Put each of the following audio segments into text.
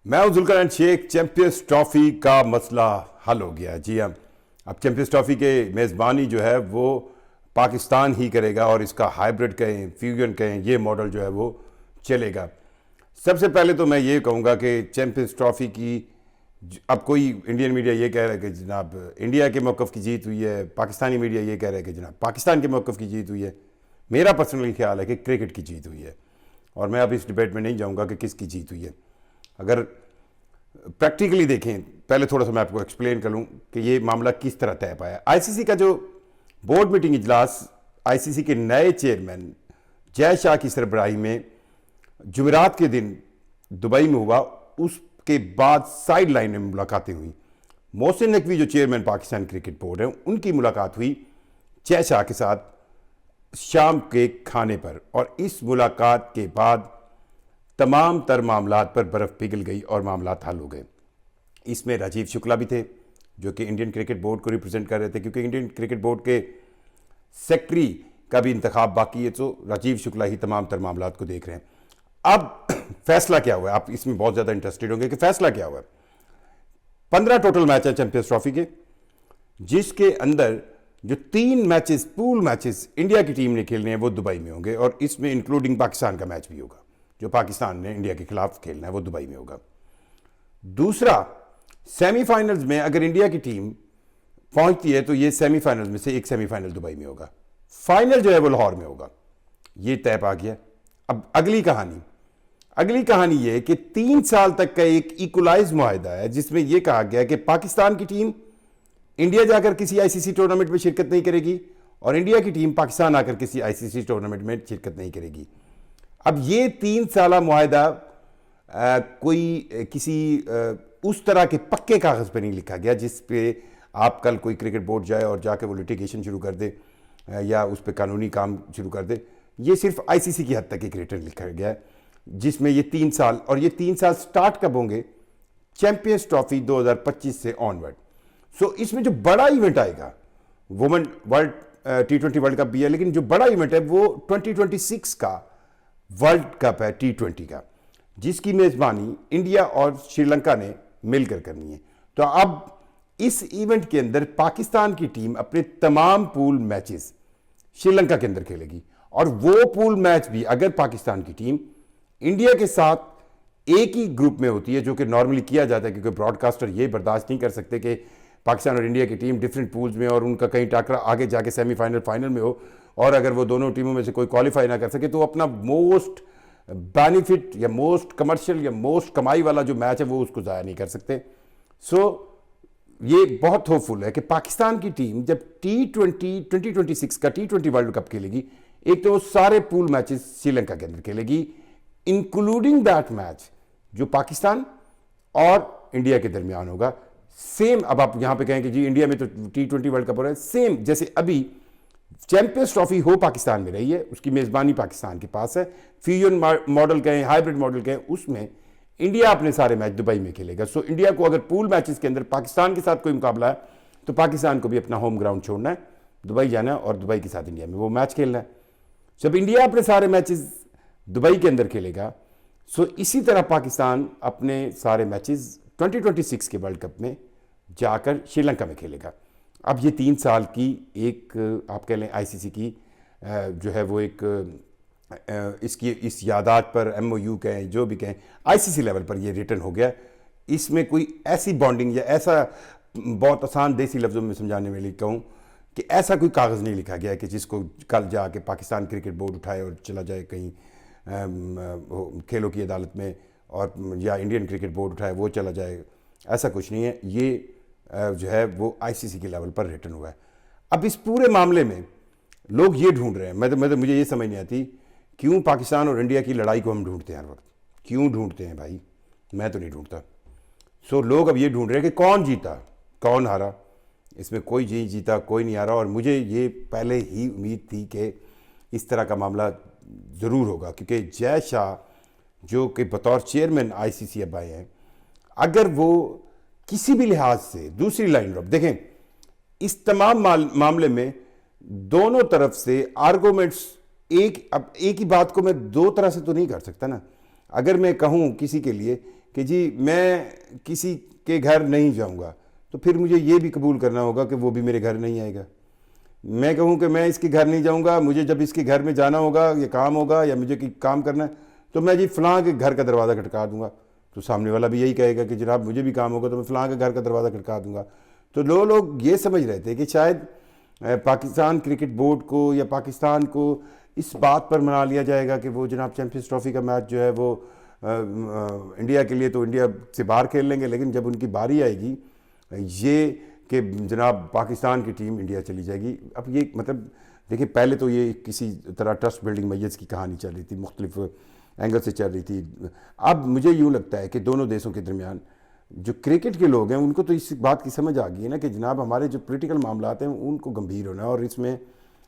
मैं हूं Zulqarnain Sheikh. Champions trophy का मसला हल हो गया। जी हाँ, अब चैंपियंस ट्रॉफी के मेज़बानी जो है वो पाकिस्तान ही करेगा और इसका हाइब्रिड कहें, फ्यूजन कहें, ये मॉडल जो है वो चलेगा। सबसे पहले तो मैं ये कहूँगा कि चैंपियंस ट्रॉफी की अब कोई इंडियन मीडिया ये कह रहा है कि जनाब इंडिया के मौक़िफ़ की जीत हुई है, पाकिस्तानी मीडिया ये कह रहा है कि जनाब पाकिस्तान के मौक़िफ़ की जीत हुई है। मेरा पर्सनली ख्याल है कि क्रिकेट की जीत हुई है और मैं अब इस डिबेट में नहीं जाऊँगा कि किसकी जीत हुई है। अगर प्रैक्टिकली देखें, पहले थोड़ा सा मैं आपको एक्सप्लेन कर लूँ कि ये मामला किस तरह तय पाया। आईसीसी का जो बोर्ड मीटिंग इजलास आईसीसी के नए चेयरमैन जय शाह की सरबराही में जुमेरात के दिन दुबई में हुआ, उसके बाद साइड लाइन में मुलाकातें हुई। मोहसिन नकवी जो चेयरमैन पाकिस्तान क्रिकेट बोर्ड है, उनकी मुलाकात हुई जय शाह के साथ शाम के खाने पर, और इस मुलाकात के बाद तमाम तर मामलात पर बर्फ़ पिघल गई और मामलात हल हो गए। इसमें राजीव शुक्ला भी थे जो कि इंडियन क्रिकेट बोर्ड को रिप्रेजेंट कर रहे थे, क्योंकि इंडियन क्रिकेट बोर्ड के सेक्रेटरी का भी इंतखाब बाकी है, तो राजीव शुक्ला ही तमाम तर मामलात को देख रहे हैं। अब फैसला क्या हुआ है, आप इसमें बहुत ज़्यादा इंटरेस्टेड होंगे कि फैसला क्या हुआ है। 15 टोटल मैच हैं चैंपियंस ट्रॉफी के, जिसके अंदर जो 3 मैचेस पूल मैचेस इंडिया की टीम ने खेलने हैं वो दुबई में होंगे, और इसमें इंक्लूडिंग पाकिस्तान का मैच भी होगा। जो पाकिस्तान ने इंडिया के खिलाफ खेलना है वो दुबई में होगा। दूसरा, सेमीफाइनल्स में अगर इंडिया की टीम पहुंचती है तो ये सेमीफाइनल्स में से एक सेमीफाइनल दुबई में होगा, फाइनल जो है वो लाहौर में होगा। ये तय पा गया। अब अगली कहानी ये कि 3 साल तक का एक इक्वलाइज मुआहदा है, जिसमें यह कहा गया है कि पाकिस्तान की टीम इंडिया जाकर किसी आईसीसी टूर्नामेंट में शिरकत नहीं करेगी और इंडिया की टीम पाकिस्तान आकर किसी आईसीसी टूर्नामेंट में शिरकत नहीं करेगी। अब ये 3 साला मुआहदा कोई किसी उस तरह के पक्के कागज़ पे नहीं लिखा गया जिस पे आप कल कोई क्रिकेट बोर्ड जाए और जाके वो लिटिगेशन शुरू कर दे या उस पे कानूनी काम शुरू कर दे। ये सिर्फ आईसीसी की हद तक एक रिटर्न लिखा गया है जिसमें ये 3 साल, और ये 3 साल स्टार्ट कब होंगे? चैंपियंस ट्रॉफी 2025 से ऑनवर्ड। सो इसमें जो बड़ा इवेंट आएगा, women world T20 world cup भी है, लेकिन जो बड़ा इवेंट है वो 2026 का वर्ल्ड कप है T20 का, जिसकी मेज़बानी इंडिया और श्रीलंका ने मिलकर करनी है। तो अब इस इवेंट के अंदर पाकिस्तान की टीम अपने तमाम पूल मैचेस श्रीलंका के अंदर खेलेगी, और वो पूल मैच भी अगर पाकिस्तान की टीम इंडिया के साथ एक ही ग्रुप में होती है, जो कि नॉर्मली किया जाता है, क्योंकि ब्रॉडकास्टर ये बर्दाश्त नहीं कर सकते कि पाकिस्तान और इंडिया की टीम डिफरेंट पूल्स में और उनका कहीं टाकरा आगे जाके सेमीफाइनल फाइनल में हो, और अगर वो दोनों टीमों में से कोई क्वालिफाई ना कर सके तो अपना मोस्ट बेनिफिट या मोस्ट कमर्शियल या मोस्ट कमाई वाला जो मैच है वो उसको ज़ाया नहीं कर सकते। सो ये बहुत होपफुल है कि पाकिस्तान की टीम जब T20 का T20 वर्ल्ड कप खेलेगी, एक तो वो सारे पूल मैचेस श्रीलंका के अंदर खेलेगी, इंक्लूडिंग दैट मैच जो पाकिस्तान और इंडिया के दरमियान होगा। सेम, अब आप यहां पे कहें कि जी इंडिया में तो T20 वर्ल्ड कप हो रहा है, सेम जैसे अभी चैंपियंस ट्रॉफी हो पाकिस्तान में रही है, उसकी मेज़बानी पाकिस्तान के पास है। फ्यूजन मॉडल कहें, हाइब्रिड मॉडल कहें, उसमें इंडिया अपने सारे मैच दुबई में खेलेगा। सो इंडिया को अगर पूल मैचेस के अंदर पाकिस्तान के साथ कोई मुकाबला है तो पाकिस्तान को भी अपना होम ग्राउंड छोड़ना है, दुबई जाना है और दुबई के साथ इंडिया में वो मैच खेलना है। जब इंडिया अपने सारे मैचेस दुबई के अंदर खेलेगा, सो इसी तरह पाकिस्तान अपने सारे मैचेस 2026 के वर्ल्ड कप में जाकर श्रीलंका में खेलेगा। अब ये 3 साल की एक आप कह लें आईसीसी की जो है वो एक इसकी इस यादात पर MOU कहें, जो भी कहें, आईसीसी लेवल पर ये रिटर्न हो गया। इसमें कोई ऐसी बॉन्डिंग या ऐसा, बहुत आसान देसी लफ्ज़ों में समझाने में कहूँ कि ऐसा कोई कागज़ नहीं लिखा गया कि जिसको कल जाके पाकिस्तान क्रिकेट बोर्ड उठाए और चला जाए कहीं खेलों की अदालत में, और या इंडियन क्रिकेट बोर्ड उठाए वो चला जाए। ऐसा कुछ नहीं है। ये जो है वो आईसीसी के लेवल पर रिटर्न हुआ है। अब इस पूरे मामले में लोग ये ढूंढ रहे हैं, मुझे ये समझ नहीं आती क्यों पाकिस्तान और इंडिया की लड़ाई को हम ढूंढते हैं हर वक्त। क्यों ढूंढते हैं भाई? मैं तो नहीं ढूंढता। सो लोग अब ये ढूंढ रहे हैं कि कौन जीता कौन हारा। इसमें कोई जीता कोई नहीं हारा, और मुझे ये पहले ही उम्मीद थी कि इस तरह का मामला ज़रूर होगा, क्योंकि जय शाह जो कि बतौर चेयरमैन आईसीसी अब आए हैं, अगर वो किसी भी लिहाज से दूसरी लाइन रख देखें, इस तमाम मामले में दोनों तरफ से आर्गूमेंट्स अब एक ही बात को मैं 2 तरह से तो नहीं कर सकता ना। अगर मैं कहूं किसी के लिए कि जी मैं किसी के घर नहीं जाऊंगा, तो फिर मुझे ये भी कबूल करना होगा कि वो भी मेरे घर नहीं आएगा। मैं कहूँ कि मैं इसके घर नहीं जाऊंगा, मुझे जब इसके घर में जाना होगा, ये काम होगा या मुझे काम करना है, तो मैं जी फलां के घर का दरवाज़ा खटका दूंगा, तो सामने वाला भी यही कहेगा कि जनाब मुझे भी काम होगा तो मैं फलां के घर का दरवाज़ा खटका दूंगा। तो लोग ये समझ रहे थे कि शायद पाकिस्तान क्रिकेट बोर्ड को या पाकिस्तान को इस बात पर मना लिया जाएगा कि वो जनाब चैम्पियंस ट्रॉफी का मैच जो है वो इंडिया के लिए तो इंडिया से बाहर खेल लेंगे, लेकिन जब उनकी बारी आएगी ये कि जनाब पाकिस्तान की टीम इंडिया चली जाएगी। अब ये मतलब देखिए, पहले तो ये किसी तरह ट्रस्ट बिल्डिंग मैच की कहानी चल रही थी, मुख्तलिफ एंगल से चल रही थी। अब मुझे यूँ लगता है कि दोनों देशों के दरमियान जो क्रिकेट के लोग हैं उनको तो इस बात की समझ आ गई है ना कि जनाब हमारे जो पॉलिटिकल मामलात हैं उनको गंभीर होना है। और इसमें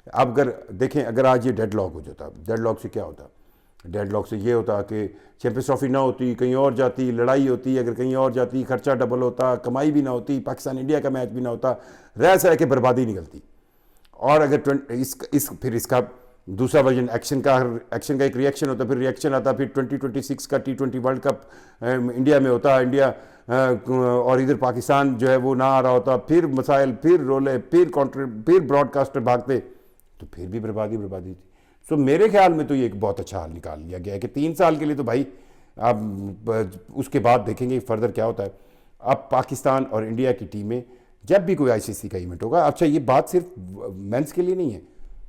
अब अगर देखें, अगर आज ये डेडलॉक हो जाता, डेडलॉक से क्या होता? डेडलॉक से ये होता कि चैम्पियंस ट्रॉफी ना होती, कहीं और जाती, लड़ाई होती, अगर कहीं और जाती खर्चा डबल होता, कमाई भी ना होती, पाकिस्तान इंडिया का मैच भी ना होता, रह सह के बर्बादी निकलती। और अगर फिर इसका दूसरा वर्जन एक्शन का एक रिएक्शन होता, फिर रिएक्शन आता, फिर 2026 का T20 वर्ल्ड कप इंडिया में होता, इंडिया और इधर पाकिस्तान जो है वो ना आ रहा होता, फिर मसाइल, फिर रोले, फिर ब्रॉडकास्टर भागते, तो फिर भी बर्बादी थी। सो मेरे ख्याल में तो ये एक बहुत अच्छा हाल निकाल लिया गया है कि 3 साल के लिए तो भाई अब उसके बाद देखेंगे फर्दर क्या होता है। अब पाकिस्तान और इंडिया की टीमें जब भी कोई आईसीसी का इवेंट होगा, अच्छा ये बात सिर्फ मेंस के लिए नहीं है,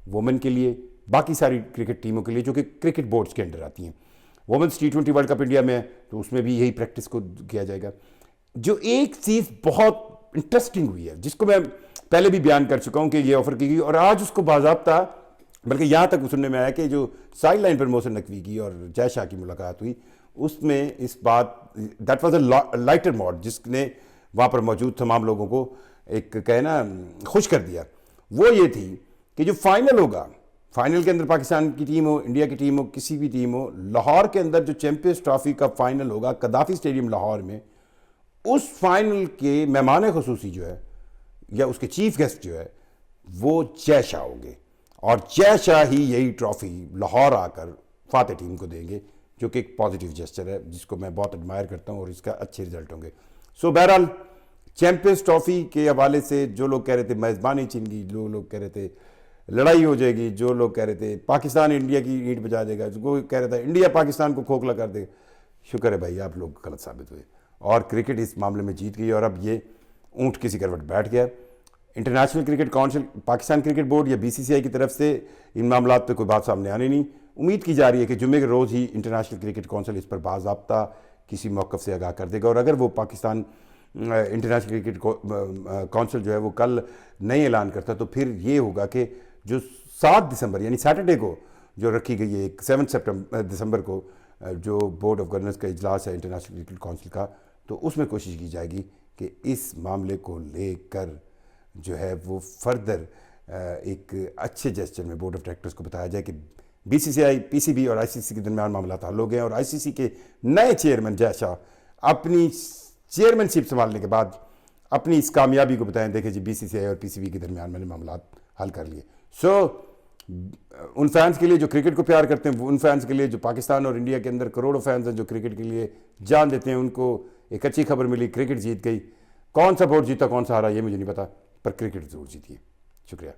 वुमेन के लिए, बाकी सारी क्रिकेट टीमों के लिए जो कि क्रिकेट बोर्ड्स के अंडर आती हैं। Women's T20 world cup India में है तो उसमें भी यही प्रैक्टिस को किया जाएगा। जो एक चीज़ बहुत इंटरेस्टिंग हुई है, जिसको मैं पहले भी बयान कर चुका हूँ कि ये ऑफर की गई और आज उसको बाज़ाब्ता, बल्कि यहाँ तक सुनने में आया कि जो साइड लाइन पर मोहसिन नकवी की और जय शाह की मुलाकात हुई, उसमें इस बात that was a lighter mod, जिसने वहाँ पर मौजूद तमाम लोगों को एक कहना खुश कर दिया। वो ये थी कि जो फाइनल होगा, फाइनल के अंदर पाकिस्तान की टीम हो, इंडिया की टीम हो, किसी भी टीम हो, लाहौर के अंदर जो चैम्पियंस ट्रॉफी का फाइनल होगा कदाफी स्टेडियम लाहौर में, उस फाइनल के मेहमान खुसूसी जो है या उसके चीफ गेस्ट जो है वो जय शाह होंगे और जय शाह ही यही ट्रॉफी लाहौर आकर फाते टीम को देंगे, जो कि एक पॉजिटिव जेस्चर है जिसको मैं बहुत एडमायर करता हूँ और इसका अच्छे रिजल्ट होंगे। सो बहरहाल चैम्पियंस ट्रॉफी के हवाले से जो लोग कह रहे थे मेज़बानी छीन, जो लोग कह रहे थे लड़ाई हो जाएगी, जो लोग कह रहे थे पाकिस्तान इंडिया की ईंट बजा देगा, जो कह रहा था इंडिया पाकिस्तान को खोखला कर देगा, शुक्र है भाई आप लोग गलत साबित हुए और क्रिकेट इस मामले में जीत गई और अब ये ऊँट किसी करवट बैठ गया। International cricket council, Pakistan cricket board या BCCI की तरफ से इन मामलात पे कोई बात सामने आने नहीं। उम्मीद की जा रही है कि जुम्मे के रोज़ ही इंटरनेशनल क्रिकेट काउंसिल इस पर बाज़ाब्ता किसी मौक़िफ़ से आगाह कर देगा और अगर वो पाकिस्तान इंटरनेशनल क्रिकेट काउंसिल जो है वो कल नहीं ऐलान करता तो फिर ये होगा कि जो 7 दिसंबर यानी सैटरडे को जो रखी गई है 7 दिसंबर को जो बोर्ड ऑफ गवर्नर्स का इजलास है इंटरनेशनल क्रिकेट काउंसिल का, तो उसमें कोशिश की जाएगी कि इस मामले को लेकर जो है वो फर्दर एक अच्छे जेस्चर में बोर्ड ऑफ डायरेक्टर्स को बताया जाए कि BCCI, PCB और ICC के दरमियान मामला हल हो गए और ICC के नए चेयरमैन जय शाह अपनी चेयरमैनशिप संभालने के बाद अपनी इस कामयाबी को बताएं, देखें जी BCCI और PCB के दरमियान मैंने मामला हल कर लिए। सो उन फैंस के लिए जो क्रिकेट को प्यार करते हैं, उन फैंस के लिए जो पाकिस्तान और इंडिया के अंदर करोड़ों फैंस हैं जो क्रिकेट के लिए जान देते हैं, उनको एक अच्छी खबर मिली, क्रिकेट जीत गई। कौन सा बोर्ड जीता कौन सा हारा ये मुझे नहीं पता, पर क्रिकेट जरूर जीती है। शुक्रिया।